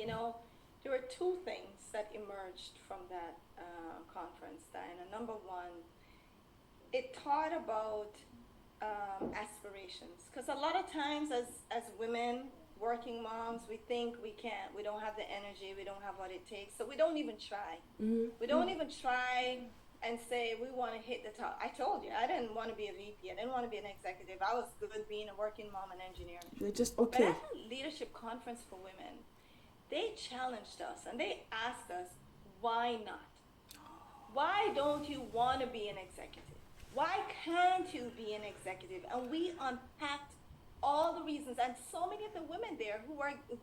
there were two things that emerged from that conference, Diana. Number one, it taught about aspirations, because a lot of times as women, working moms, we think we don't have the energy, we don't have what it takes, so we don't even try. We don't even try and say we want to hit the top. I told you, I didn't want to be a VP, I didn't want to be an executive. I was good being a working mom and engineer. You're just okay. But at the leadership conference for women, they challenged us and they asked us, why not? Why don't you want to be an executive? Why can't you be an executive? And we unpacked all the reasons, and so many of the women there who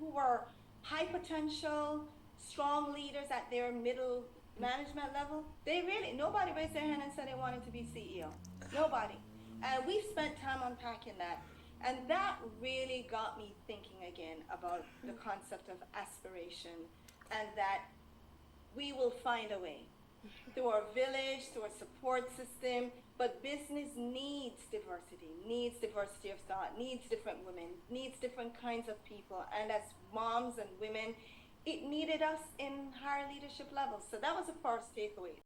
were high potential, strong leaders at their middle management level, nobody raised their hand and said they wanted to be CEO. Nobody. And we spent time unpacking that. And that really got me thinking again about the concept of aspiration, and that we will find a way through our village, through our support system. But business needs diversity of thought, needs different women, needs different kinds of people. And as moms and women, it needed us in higher leadership levels. So that was the first takeaway.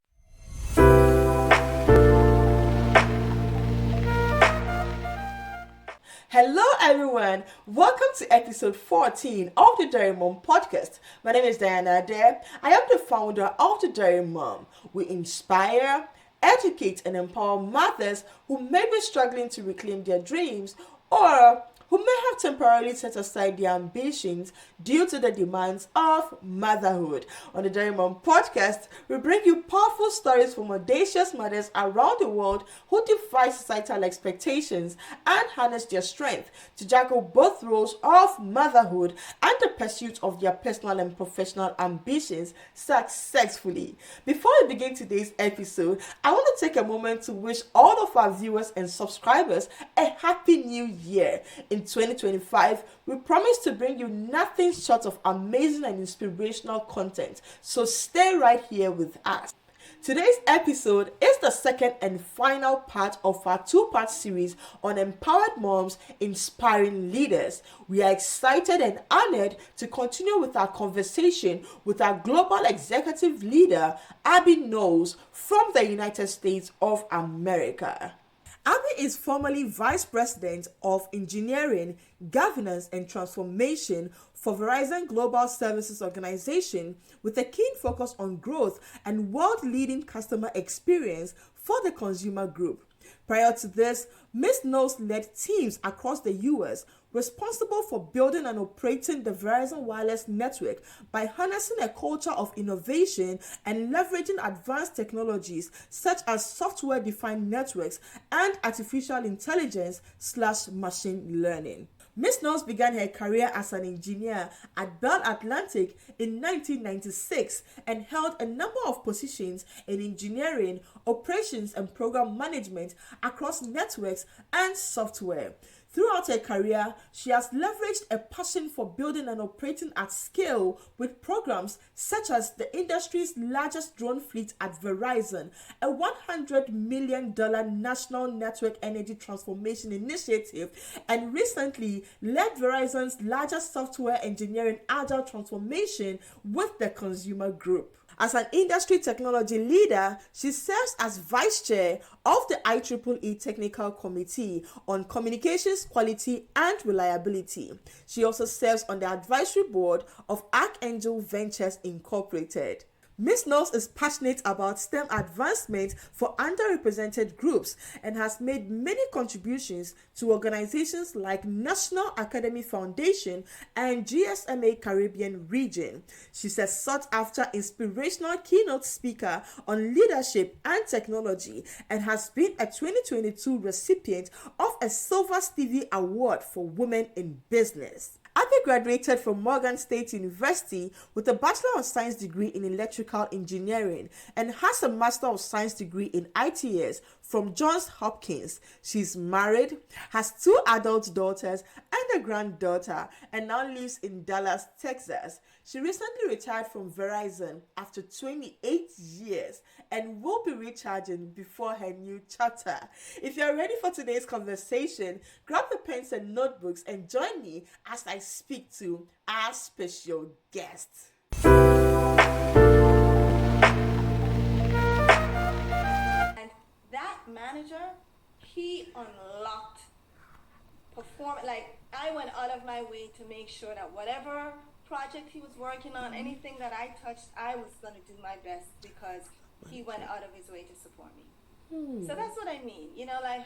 Hello everyone, welcome to episode 14 of the Dairy Mom podcast. My name is Diana Ade. I am the founder of the Dairy Mom. We inspire, educate and empower mothers who may be struggling to reclaim their dreams, or who may have temporarily set aside their ambitions due to the demands of motherhood. On the Dairy Mom podcast, we bring you powerful stories from audacious mothers around the world who defy societal expectations and harness their strength to juggle both roles of motherhood and the pursuit of their personal and professional ambitions successfully. Before we begin today's episode, I want to take a moment to wish all of our viewers and subscribers a happy new year. In 2025, we promise to bring you nothing short of amazing and inspirational content, so stay right here with us. Today's episode is the second and final part of our two-part series on empowered moms inspiring leaders. We are excited and honored to continue with our conversation with our global executive leader, Knowles, from the United States of America. Abby is formerly Vice President of Engineering, Governance and Transformation for Verizon Global Services Organization, with a keen focus on growth and world-leading customer experience for the consumer group. Prior to this, Ms. Knowles led teams across the U.S. responsible for building and operating the Verizon wireless network by harnessing a culture of innovation and leveraging advanced technologies such as software-defined networks and artificial intelligence/machine learning. Ms. Knowles began her career as an engineer at Bell Atlantic in 1996 and held a number of positions in engineering, operations, and program management across networks and software. Throughout her career, she has leveraged a passion for building and operating at scale with programs such as the industry's largest drone fleet at Verizon, a $100 million national network energy transformation initiative, and recently led Verizon's largest software engineering agile transformation with the consumer group. As an industry technology leader, she serves as Vice Chair of the IEEE Technical Committee on Communications Quality and Reliability. She also serves on the advisory board of Archangel Ventures Incorporated. Ms. Knowles is passionate about STEM advancement for underrepresented groups and has made many contributions to organizations like National Academy Foundation and GSMA Caribbean Region. She's a sought-after inspirational keynote speaker on leadership and technology and has been a 2022 recipient of a Silver Stevie Award for Women in Business. Abby graduated from Morgan State University with a Bachelor of Science degree in Electrical Engineering and has a Master of Science degree in ITS from Johns Hopkins. She's married, has 2 adult daughters and a granddaughter, and now lives in Dallas, Texas. She recently retired from Verizon after 28 years and will be recharging before her new chapter. If you're ready for today's conversation, grab the pens and notebooks and join me as I speak to our special guest. And that manager, he unlocked I went out of my way to make sure that whatever project he was working on, anything that I touched, I was going to do my best because he went out of his way to support me. So that's what I mean.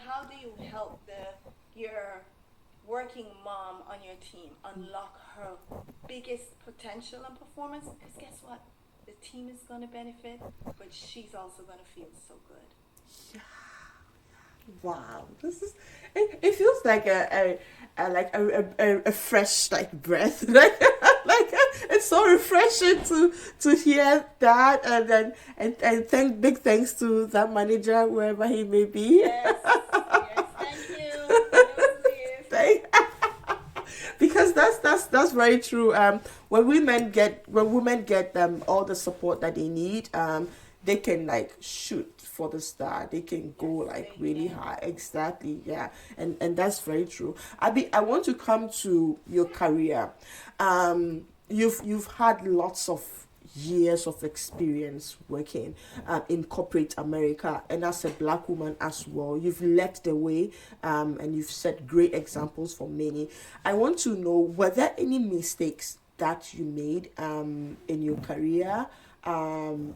How do you help your working mom on your team unlock her biggest potential and performance? Because guess what? The team is going to benefit, but she's also going to feel so good. Yeah. Wow, this is. It feels like a fresh breath. It's so refreshing to hear that, and big thanks to that manager wherever he may be. Yes, thank you. Because that's very true. When women get all the support that they need, they can shoot for the star. They can go really high. Exactly. Yeah. And that's very true. I want to come to your career. You've had lots of years of experience working in corporate America, and as a Black woman as well. You've led the way, and you've set great examples for many. I want to know, were there any mistakes that you made in your career? And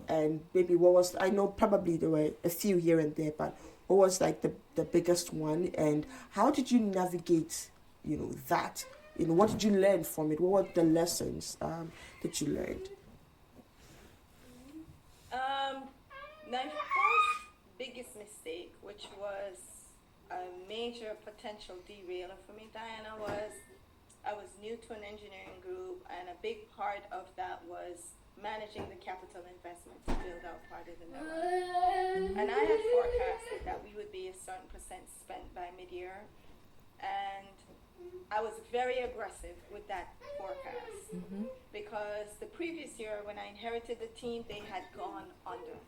maybe what was, I know probably there were a few here and there, but what was the biggest one, and how did you navigate that? What did you learn from it? What were the lessons that you learned? My first biggest mistake, which was a major potential derailer for me, Diana, was I was new to an engineering group, and a big part of that was managing the capital investment to build out part of the network. And I had forecasted that we would be a certain percent spent by mid-year, and I was very aggressive with that forecast because the previous year when I inherited the team, they had gone under,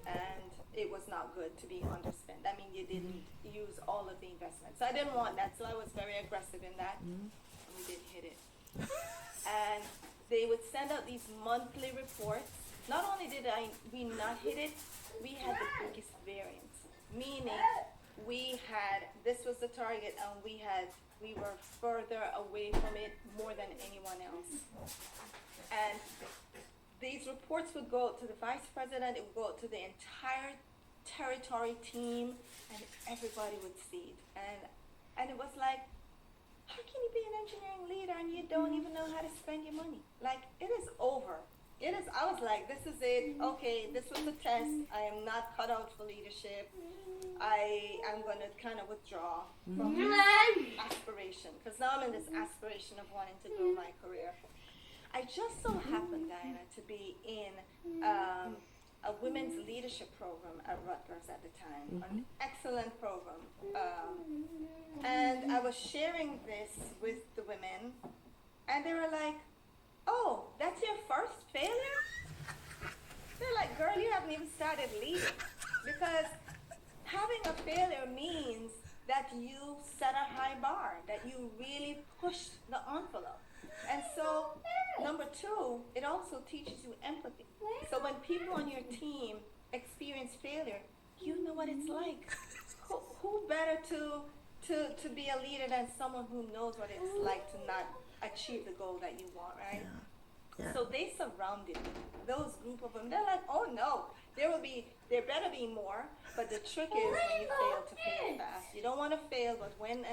and it was not good to be underspent. I mean, you didn't use all of the investment. So I didn't want that, so I was very aggressive in that, and we didn't hit it. And they would send out these monthly reports. Not only did we not hit it, we had the biggest variance, meaning this was the target, and we were further away from it more than anyone else. And these reports would go to the vice president, it would go to the entire territory team, and everybody would see it. And it was like, how can you be an engineering leader and you don't even know how to spend your money? It is over. I was like, this is it. Okay, this was a test. I am not cut out for leadership. I am going to kind of withdraw from this aspiration, because now I'm in this aspiration of wanting to grow my career. I just so happened, Diana, to be in a women's leadership program at Rutgers at the time, an excellent program. And I was sharing this with the women, and they were like, oh, that's your first failure? They're like, girl, you haven't even started leading. Because having a failure means that you set a high bar, that you really pushed the envelope. And so, number two, it also teaches you empathy. So when people on your team experience failure, you know what it's like. Who better to be a leader than someone who knows what it's like to not achieve the goal that you want, right? Yeah. So they surrounded me. Those group of them, they're like, oh no, there better be more. But the trick is when you fail to fail fast. You don't want to fail, but when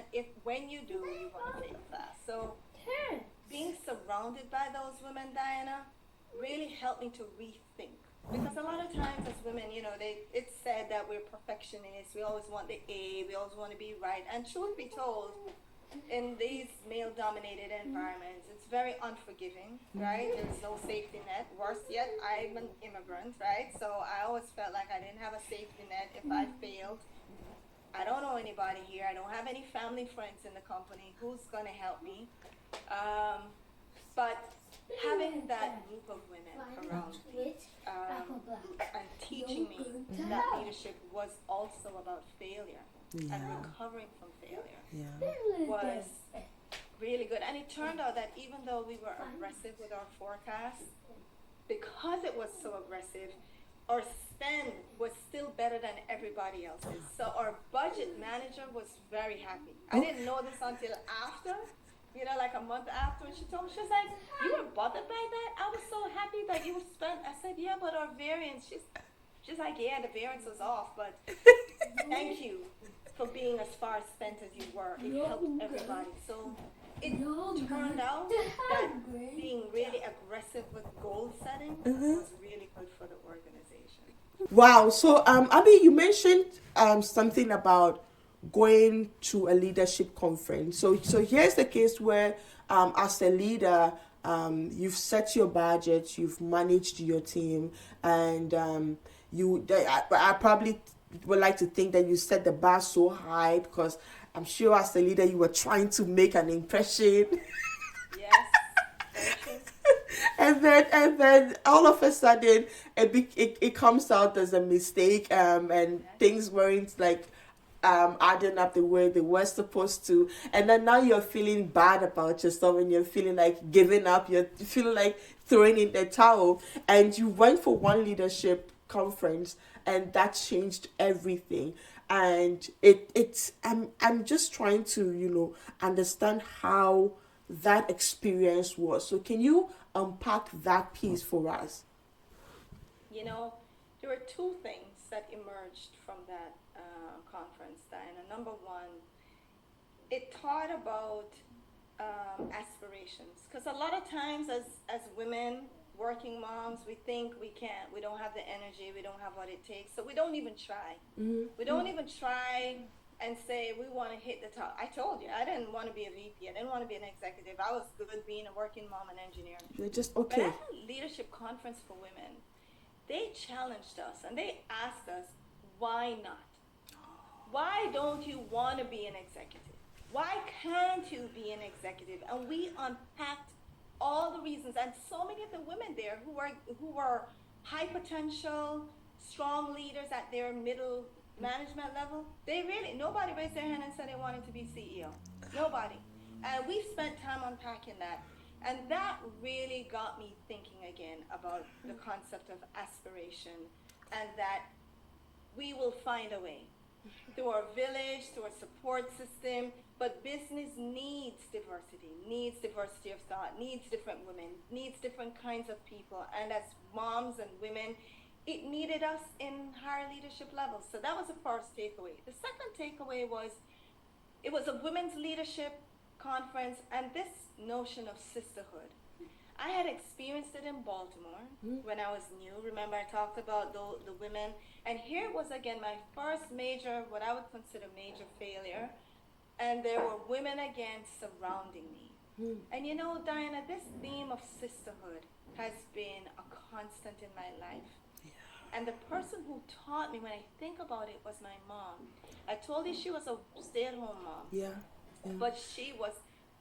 you do, you want to fail fast. So being surrounded by those women, Diana, really helped me to rethink. Because a lot of times as women, it's said that we're perfectionists. We always want the A. We always want to be right. And truth be told, in these male-dominated environments, it's very unforgiving, right? There's no safety net. Worse yet, I'm an immigrant, right? So I always felt like I didn't have a safety net if I failed. I don't know anybody here. I don't have any family friends in the company. Who's going to help me? But having that group of women around me and teaching me that leadership was also about failure and recovering from failure was really good. And it turned out that even though we were aggressive with our forecast, because it was so aggressive, our spend was still better than everybody else's. So our budget manager was very happy. I didn't know this until after, like a month after. And she told me, she was like, "You were bothered by that? I was so happy that you spent." I said, "Yeah, but our variance." She's like, "Yeah, the variance was off, but thank you for being as far spent as you were. It helped everybody." So it turned out that being really aggressive with goal setting was really good for the organization. Wow. So, Abby, you mentioned something about going to a leadership conference. So here's the case where, as a leader, you've set your budget, you've managed your team, and I probably would like to think that you set the bar so high because I'm sure as a leader you were trying to make an impression. Yes. and then all of a sudden it comes out as a mistake, and things weren't like adding up the way they were supposed to, and then now you're feeling bad about yourself and you're feeling like giving up, you're feeling like throwing in the towel, and you went for one leadership conference and that changed everything. And I'm just trying to understand how that experience was. So can you unpack that piece for us? There were two things that emerged from that conference, Diana. Number one, it taught about aspirations, because a lot of times as women, working moms, we think we don't have the energy, we don't have what it takes, so we don't even try. We don't even try and say we want to hit the top. I told you, I didn't want to be a VP, I didn't want to be an executive. I was good being a working mom and engineer. You're just okay. But at a leadership conference for women, they challenged us and they asked us, why not? Why don't you want to be an executive? Why can't you be an executive? And we unpacked all the reasons, and so many of the women there who were high potential, strong leaders at their middle management level, nobody raised their hand and said they wanted to be CEO. Nobody. And we spent time unpacking that. And that really got me thinking again about the concept of aspiration, and that we will find a way through our village, through our support system. But business needs diversity of thought, needs different women, needs different kinds of people. And as moms and women, it needed us in higher leadership levels. So that was the first takeaway. The second takeaway was, it was a women's leadership conference, and this notion of sisterhood. I had experienced it in Baltimore when I was new. Remember, I talked about the women. And here was, again, my first major, what I would consider major failure. And there were women again surrounding me. And Diana, this theme of sisterhood has been a constant in my life. And the person who taught me, when I think about it, was my mom. I told you she was a stay-at-home mom. But she was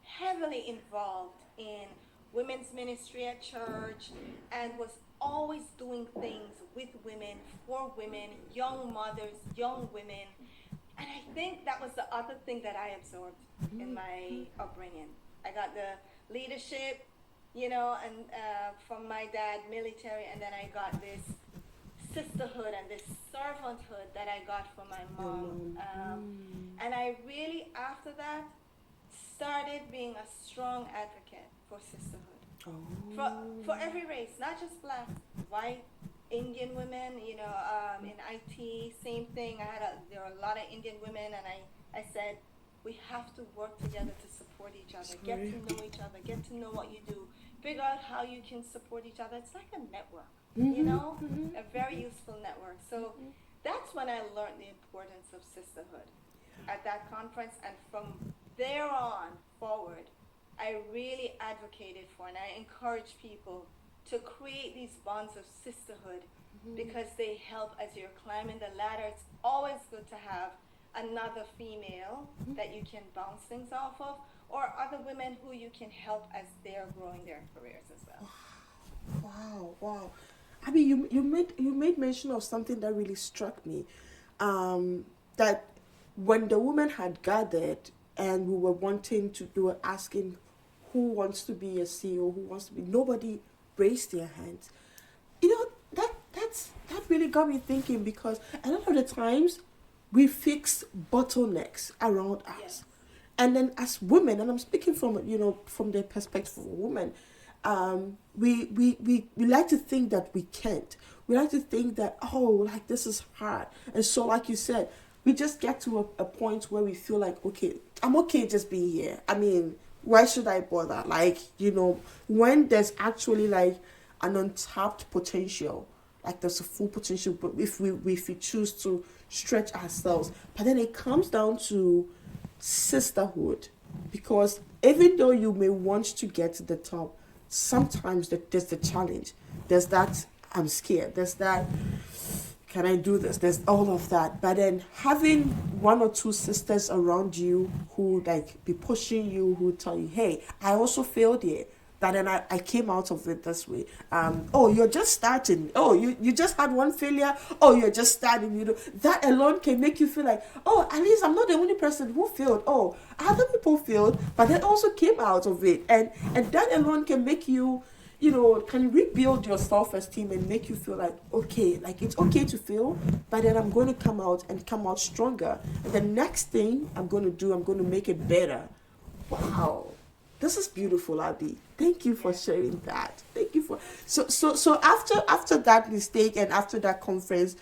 heavily involved in women's ministry at church and was always doing things with women, for women, young mothers, young women. And I think that was the other thing that I absorbed in my upbringing. I got the leadership, and from my dad, military, and then I got this sisterhood and this servanthood that I got from my mom. And I really, after that, started being a strong advocate for sisterhood. For every race, not just black, white, Indian women, in IT, same thing. There were a lot of Indian women, and I said, we have to work together to support each other, get to know each other, get to know what you do, figure out how you can support each other. It's like a network, a very useful network. So that's when I learned the importance of sisterhood at that conference, and from thereon forward, I really advocated for and I encourage people to create these bonds of sisterhood because they help as you're climbing the ladder. It's always good to have another female that you can bounce things off of, or other women who you can help as they're growing their careers as well. Wow. I mean, you made mention of something that really struck me. That when the women had gathered and we were asking who wants to be a CEO, who wants to be, nobody raised their hands. You know, that really got me thinking, because a lot of the times we fix bottlenecks around us. Yes. And then as women, and I'm speaking from the perspective of a woman, we like to think that we can't. We like to think that, like, this is hard. And so, like you said, we just get to a point where we feel like, okay, I'm okay just being here. I mean, why should I bother? Like, when there's actually like an untapped potential, like there's a full potential, but if we choose to stretch ourselves. But then it comes down to sisterhood, because even though you may want to get to the top, sometimes there's the challenge. There's that I'm scared. There's that, can I do this? There's all of that. But then having one or two sisters around you who like be pushing you, who tell you, hey, I also failed here, but then I came out of it this way. You're just starting. You just had one failure. You're just starting. That alone can make you feel like, at least I'm not the only person who failed. Other people failed, but they also came out of it. And that alone can make you, can rebuild your self-esteem and make you feel like, okay, like it's okay to fail, but then I'm going to come out stronger. And the next thing I'm going to make it better. Wow. This is beautiful, Abby. Thank you for sharing that. Thank you for so after that mistake and after that conference,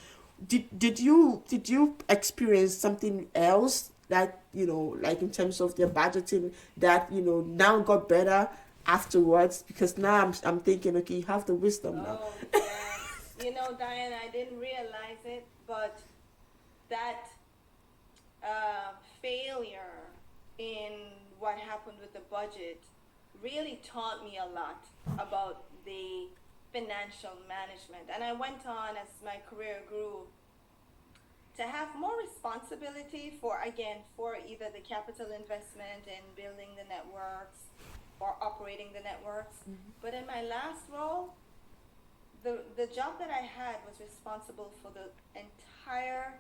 did you experience something else that like in terms of their budgeting that now got better afterwards? Because now I'm thinking, okay, you have the wisdom now. Yes. Diana, I didn't realize it, but that failure in what happened with the budget really taught me a lot about the financial management. And I went on, as my career grew, to have more responsibility for either the capital investment in building the networks or operating the networks. Mm-hmm. But in my last role, the job that I had was responsible for the entire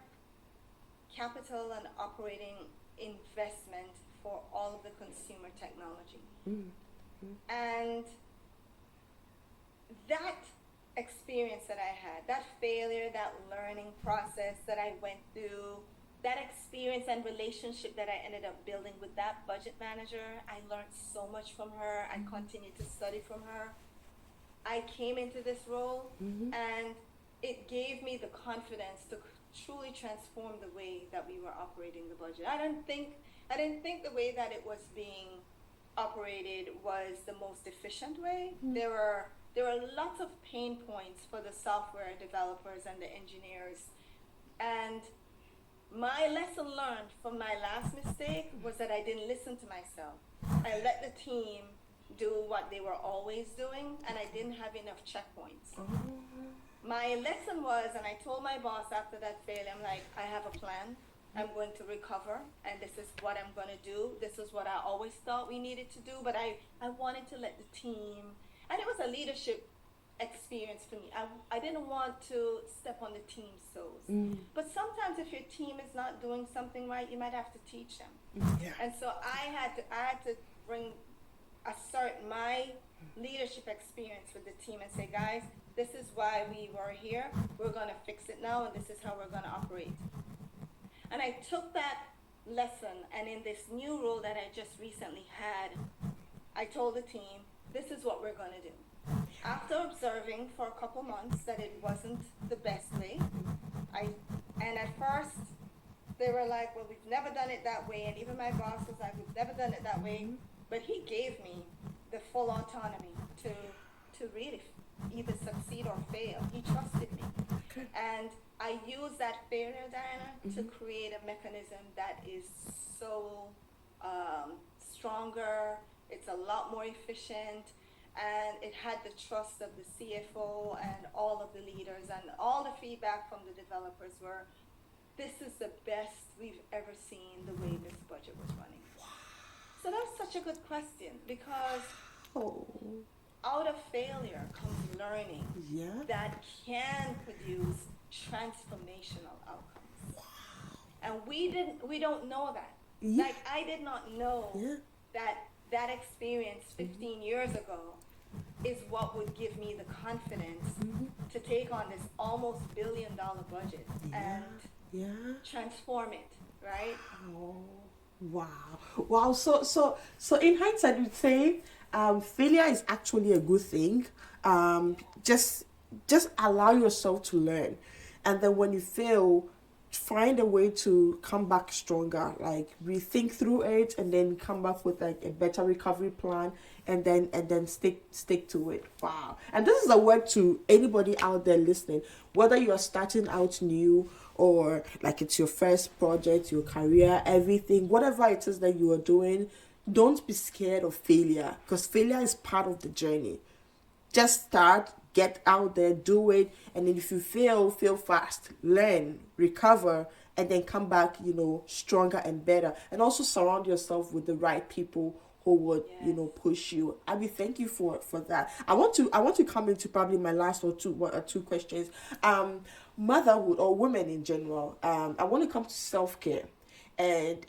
capital and operating investment for all of the consumer technology. Mm-hmm. And that experience that I had, that failure, that learning process that I went through, that experience and relationship that I ended up building with that budget manager, I learned so much from her. I continued to study from her. I came into this role, and it gave me the confidence to truly transform the way that we were operating the budget. I didn't think the way that it was being operated was the most efficient way. There were lots of pain points for the software developers and the engineers. And my lesson learned from my last mistake was that I didn't listen to myself. I let the team do what they were always doing, and I didn't have enough checkpoints. My lesson was, and I told my boss after that failure, I'm like, I have a plan. I'm going to recover, and this is what I'm going to do. This is what I always thought we needed to do, but I wanted to let the team, and it was a leadership experience for me. I didn't want to step on the team's toes. But sometimes if your team is not doing something right, you might have to teach them. Yeah. And so I had to assert my leadership experience with the team and say, guys, this is why we were here. We're going to fix it now, and this is how we're going to operate. And I took that lesson, and in this new role that I just recently had, I told the team, this is what we're going to do. After observing for a couple months that it wasn't the best way, and at first they were like, well, we've never done it that way, and even my boss was like, we've never done it that way, but he gave me the full autonomy to really either succeed or fail. He trusted me. Okay. And I use that failure, Diana, to create a mechanism that is so stronger. It's a lot more efficient, and it had the trust of the CFO and all of the leaders, and all the feedback from the developers were, this is the best we've ever seen the way this budget was running. So that's such a good question, because out of failure comes learning that can produce transformational outcomes. And we don't know that. Like, I did not know that experience 15 years ago is what would give me the confidence to take on this almost $1 billion budget and transform it, right? Wow. So in hindsight, you'd say failure is actually a good thing. Just allow yourself to learn, and then when you fail, find a way to come back stronger. Like, rethink through it, and then come back with like a better recovery plan, and then stick to it. Wow. And this is a word to anybody out there listening, whether you are starting out new, or like it's your first project, your career, everything, whatever it is that you are doing. Don't be scared of failure, because failure is part of the journey. Just start, get out there, do it, and then if you fail fast, learn, recover, and then come back, stronger and better. And also surround yourself with the right people who would, push you. Abby, thank you for that. I want to come into probably my last two questions. Motherhood, or women in general. I want to come to self-care and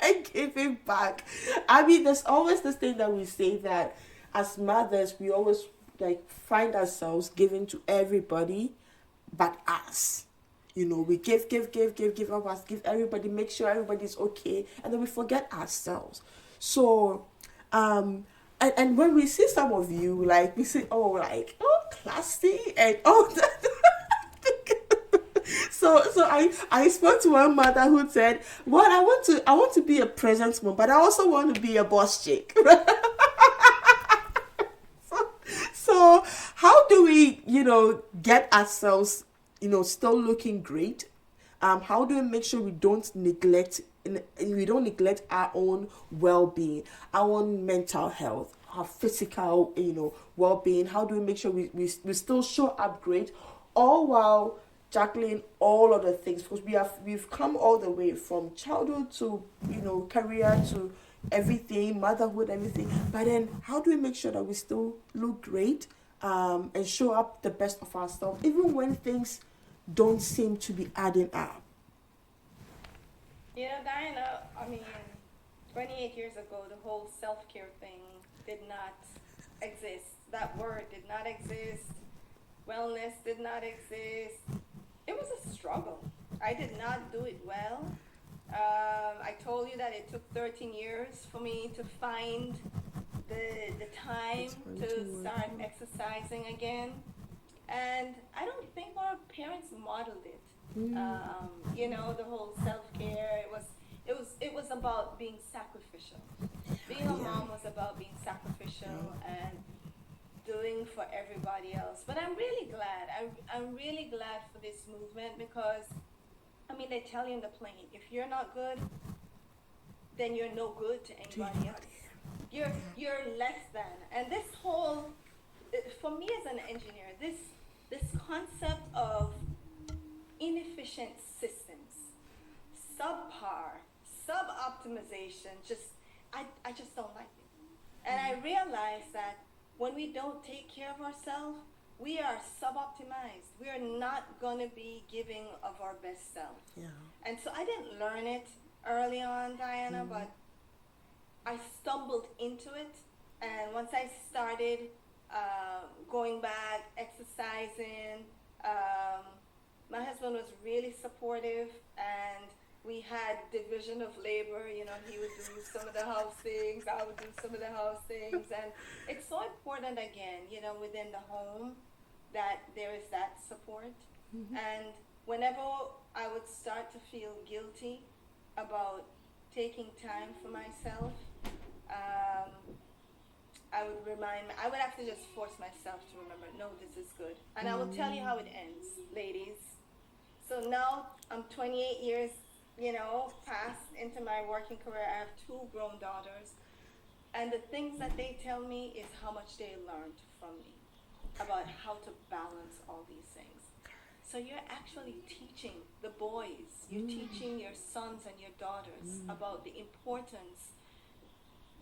and giving back. I mean, there's always this thing that we say, that as mothers, we always like find ourselves giving to everybody but us. We give of us, give everybody, make sure everybody's okay, and then we forget ourselves. So, and when we see some of you, like, we say, oh, classy, and that. So I spoke to one mother who said, well, I want to be a present mom, but I also want to be a boss chick. So how do we, get ourselves, still looking great? How do we make sure we don't neglect our own well-being, our own mental health, our physical, well-being? How do we make sure we still show up great, all while juggling all of the things? Because we've come all the way from childhood to career to everything, motherhood, everything. But then how do we make sure that we still look great, and show up the best of ourselves, even when things don't seem to be adding up? Diana, I mean, 28 years ago, the whole self-care thing did not exist. That word did not exist. Wellness did not exist. It was a struggle. I did not do it well. I told you that it took 13 years for me to find the time to start exercising again. And I don't think our parents modeled it. The whole self-care, it was about being sacrificial. Being a mom was about being sacrificial and doing for everybody else. But I'm really glad. I'm really glad for this movement, because they tell you in the plane, if you're not good, then you're no good to anybody else. You're less than. And this whole, for me as an engineer, this concept of inefficient systems, subpar, sub-optimization, I just don't like it. And I realize that when we don't take care of ourselves, we are sub-optimized. We are not going to be giving of our best self. Yeah. And so I didn't learn it early on, Diana, but I stumbled into it. And once I started going back, exercising, my husband was really supportive, and we had division of labor. He would do some of the house things, I would do some of the house things. And it's so important, again, within the home, that there is that support. And whenever I would start to feel guilty about taking time for myself, I would have to just force myself to remember, no, this is good. And I will tell you how it ends, ladies. So now I'm 28 years past into my working career, I have 2 grown daughters. And the things that they tell me is how much they learned from me about how to balance all these things. So you're actually teaching the boys, you're teaching your sons and your daughters about the importance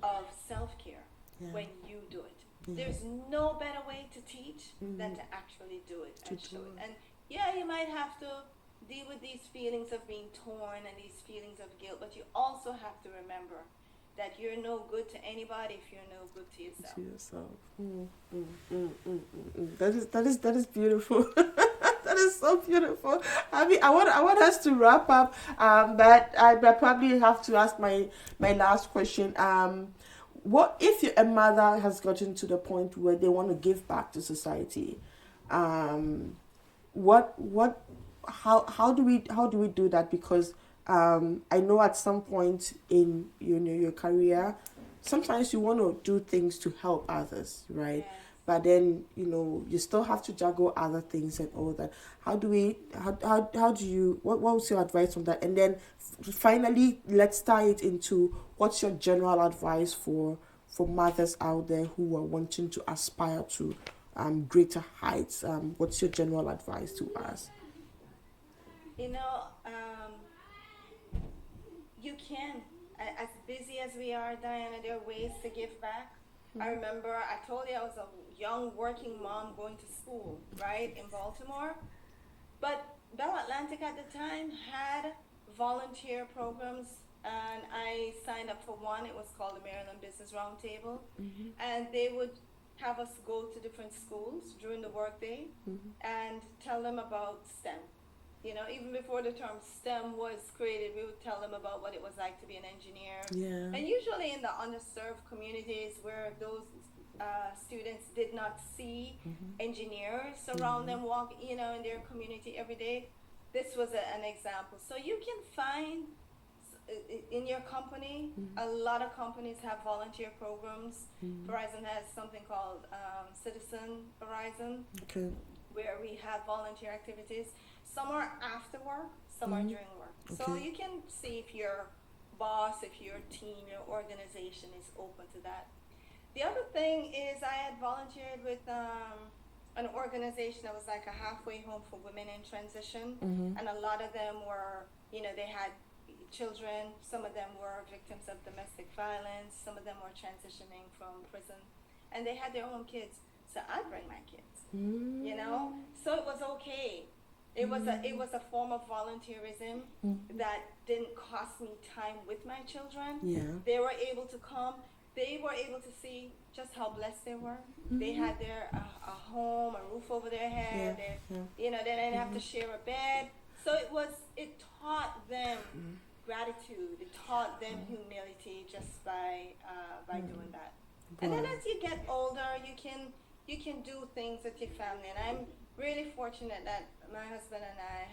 of self-care when you do it. There's no better way to teach than to actually do it and show it. And yeah, you might have to deal with these feelings of being torn and these feelings of guilt, but you also have to remember that you're no good to anybody if you're no good to yourself. That is beautiful. That is so beautiful. I mean, I want us to wrap up. But I probably have to ask my last question. What if a mother has gotten to the point where they want to give back to society? How do we do that? Because I know at some point in your career, sometimes you want to do things to help others, right? Yes. But then you still have to juggle other things and all that. How do you what's your advice on that? And then finally, let's tie it into what's your general advice for mothers out there who are wanting to aspire to greater heights. What's your general advice to us? You can. As busy as we are, Diana, there are ways to give back. I remember I told you I was a young working mom going to school, right, in Baltimore. But Bell Atlantic at the time had volunteer programs, and I signed up for one. It was called the Maryland Business Roundtable. And they would have us go to different schools during the workday and tell them about STEM. Even before the term STEM was created, we would tell them about what it was like to be an engineer. Yeah. And usually in the underserved communities where those students did not see engineers around them walk, in their community every day, this was an example. So you can find in your company, a lot of companies have volunteer programs. Verizon has something called Citizen Verizon, where we have volunteer activities. Some are after work, some are during work. So you can see if your boss, if your team, your organization is open to that. The other thing is I had volunteered with an organization that was like a halfway home for women in transition. And a lot of them were, they had children. Some of them were victims of domestic violence. Some of them were transitioning from prison. And they had their own kids. So I'd bring my kids, So it was okay. It was a form of volunteerism that didn't cost me time with my children. Yeah. They were able to come. They were able to see just how blessed they were. They had their a home, a roof over their head. They didn't have to share a bed. So it taught them gratitude. It taught them humility just by doing that. And then as you get older, you can do things with your family. And I'm really fortunate that my husband and I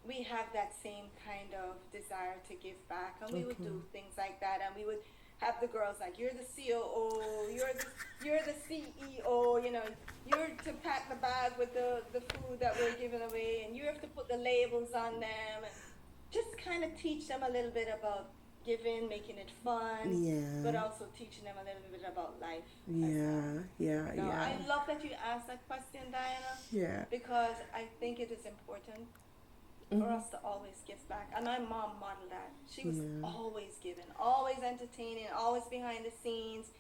we have that same kind of desire to give back, and we would do things like that, and we would have the girls like, you're the COO, you're the CEO, you're to pack the bag with the food that we're giving away, and you have to put the labels on them, and just kind of teach them a little bit about giving, making it fun, but also teaching them a little bit about life. I love that you asked that question, Diana. Yeah. Because I think it is important for us to always give back. And my mom modeled that. She was always giving, always entertaining, always behind the scenes,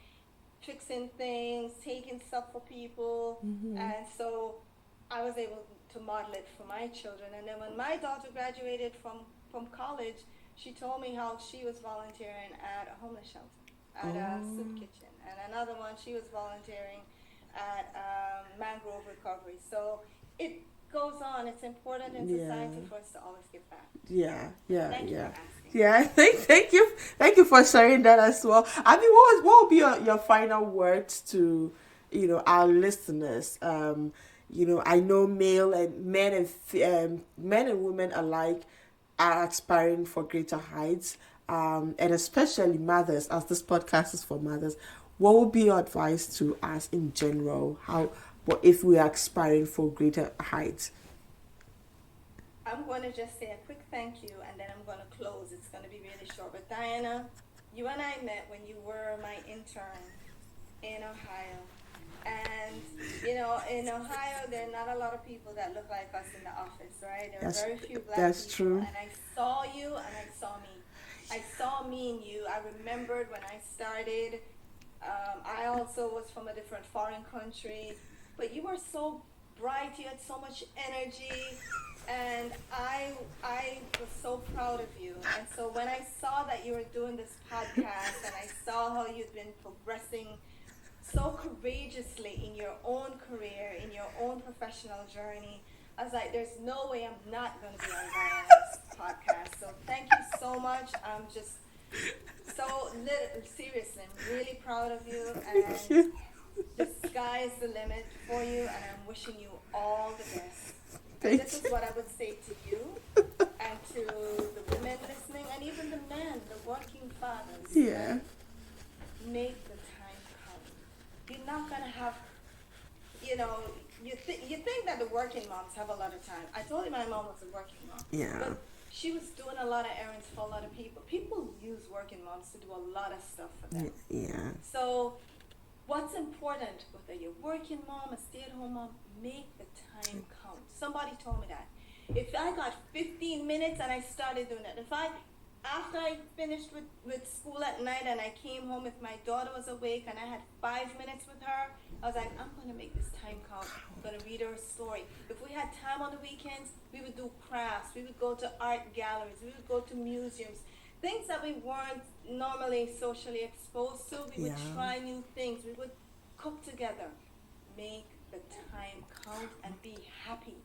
fixing things, taking stuff for people. And so I was able to model it for my children. And then when my daughter graduated from college, she told me how she was volunteering at a homeless shelter, at a soup kitchen. And another one, she was volunteering at mangrove recovery. So it goes on. It's important in society for us to always give back. Thank you for asking. Thank you for sharing that as well. I mean, what would be your final words to our listeners? I know men and women alike are aspiring for greater heights, and especially mothers, as this podcast is for mothers. What would be your advice to us in general? What if we are aspiring for greater heights? I'm going to just say a quick thank you, and then I'm going to close. It's going to be really short. But Diana, you and I met when you were my intern in Ohio. And, you know, in Ohio, there are not a lot of people that look like us in the office, right? There are very few black that's people. true. And I saw you, and I saw me. I saw me in you. I remembered when I started. I also was from a different foreign country. But you were so bright. You had so much energy. And I was so proud of you. And so when I saw that you were doing this podcast, and I saw how you'd been progressing so courageously in your own career, in your own professional journey, I was like, there's no way I'm not going to be on Diana's podcast. So thank you so much. I'm just seriously, I'm really proud of you. And the sky is the limit for you, and I'm wishing you all the best. And this is what I would say to you and to the women listening, and even the men, the working fathers. Yeah. Make the time count. You're not going to have, you know, you think that the working moms have a lot of time. I told you my mom was a working mom. Yeah. But she was doing a lot of errands for a lot of people. People use working moms to do a lot of stuff for them. Yeah. So what's important, whether you're working mom, a stay-at-home mom, make the time count. Somebody told me that. If I got 15 minutes and I started doing that, after I finished with school at night and I came home, if my daughter was awake and I had 5 minutes with her, I was like, I'm going to make this time count. I'm going to read her a story. If we had time on the weekends, we would do crafts. We would go to art galleries. We would go to museums. Things that we weren't normally socially exposed to. We would try new things. We would cook together. Make the time count and be happy.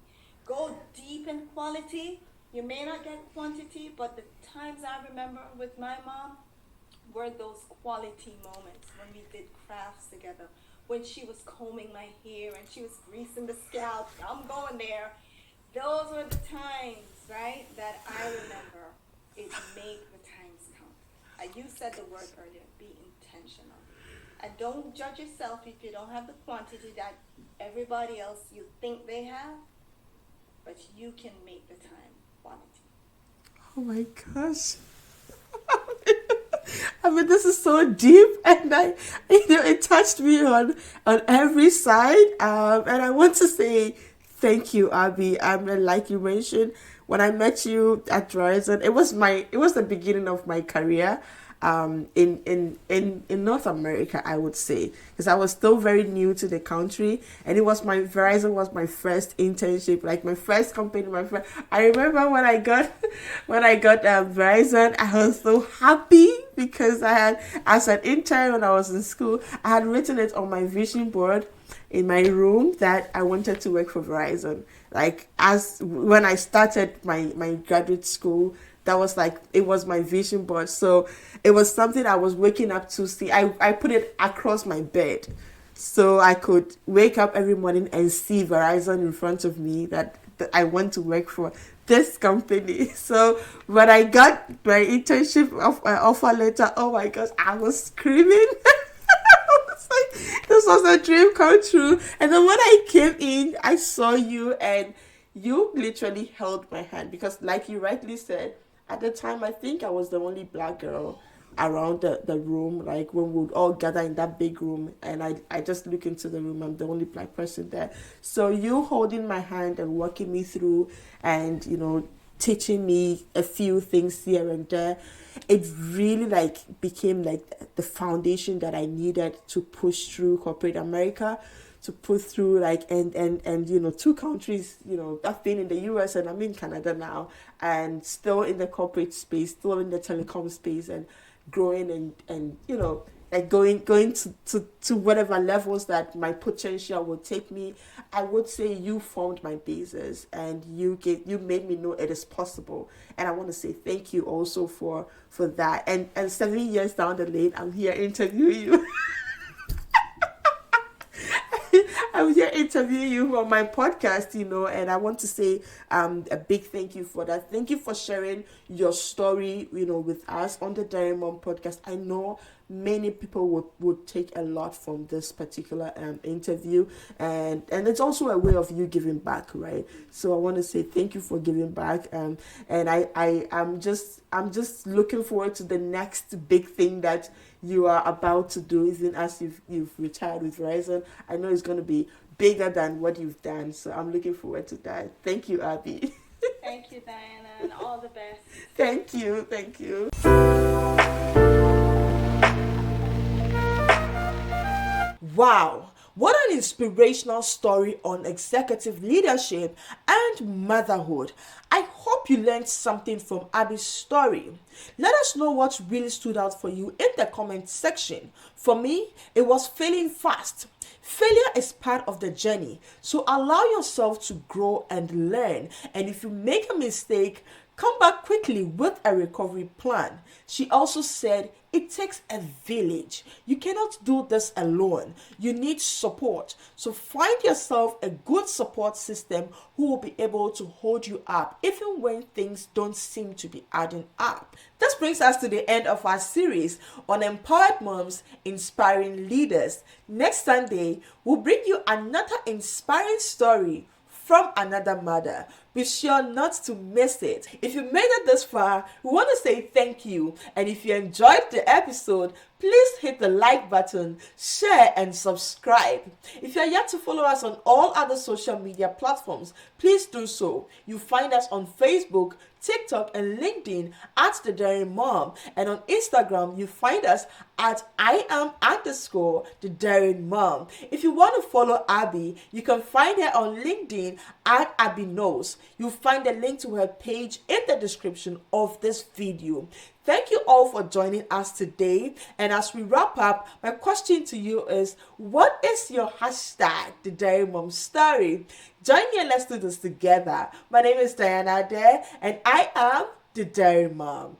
Go deep in quality. You may not get quantity, but the times I remember with my mom were those quality moments when we did crafts together, when she was combing my hair and she was greasing the scalp. I'm going there. Those were the times, right, that I remember. It make the times count. You said the word earlier, be intentional. And don't judge yourself if you don't have the quantity that everybody else you think they have, but you can make the time quality. Oh my gosh. I mean, this is so deep, and it touched me on every side. And I want to say thank you, Abby. Like you mentioned, when I met you at Verizon, it was the beginning of my career. In North America, I would say, because I was still very new to the country, and Verizon was my first internship, like my first company, I remember when I got Verizon, I was so happy because I had, as an intern when I was in school, I had written it on my vision board in my room that I wanted to work for Verizon. Like, as when I started my graduate school, that was like, it was my vision board. So it was something I was waking up to see. I put it across my bed so I could wake up every morning and see Verizon in front of me, that I want to work for this company. So when I got my internship offer letter, oh my gosh, I was screaming. I was like, this was a dream come true. And then when I came in, I saw you, and you literally held my hand, because like you rightly said, at the time, I think I was the only black girl around the room, like when we would all gather in that big room, and I just look into the room, I'm the only black person there. So you holding my hand and walking me through, and, you know, teaching me a few things here and there, it really like became like the foundation that I needed to push through corporate America, to put through like and you know, two countries, you know, I've been in the US and I'm in Canada now, and still in the corporate space, still in the telecom space, and growing and you know, like going to whatever levels that my potential will take me. I would say you formed my basis, and you made me know it is possible, and I want to say thank you also for that. And 7 years down the lane, I'm here interviewing you. I'm here interviewing you on my podcast, you know, and I want to say a big thank you for that. Thank you for sharing your story, you know, with us on the Dairy Mom podcast. I know many people would take a lot from this particular interview, and it's also a way of you giving back, right? So I want to say thank you for giving back, and I'm just looking forward to the next big thing that you are about to do, even as you've retired with Verizon. I know it's going to be bigger than what you've done, so I'm looking forward to that. Thank you, Abby. Thank you, Diana, and all the best. Thank you. Wow, what an inspirational story on executive leadership and motherhood. I hope you learned something from Abby's story. Let us know what really stood out for you in the comment section. For me, it was failing fast. Failure is part of the journey, so allow yourself to grow and learn. And if you make a mistake, come back quickly with a recovery plan. She also said it takes a village. You cannot do this alone. You need support. So find yourself a good support system who will be able to hold you up even when things don't seem to be adding up. This brings us to the end of our series on Empowered Moms Inspiring Leaders. Next Sunday, we'll bring you another inspiring story from another mother. Be sure not to miss it. If you made it this far, we want to say thank you. And if you enjoyed the episode, please hit the like button, share, and subscribe. If you are yet to follow us on all other social media platforms, please do so. You find us on Facebook, TikTok, and LinkedIn at The Daring Mom. And on Instagram, you find us at @the Daring Mom. If you want to follow Abby, you can find her on LinkedIn at Abby Knowles. You'll find a link to her page in the description of this video. Thank you all for joining us today. And as we wrap up, my question to you is, what is your hashtag, The Daring Mom Story? Join me and let's do this together. My name is Diana Adair, and I am The Daring Mom.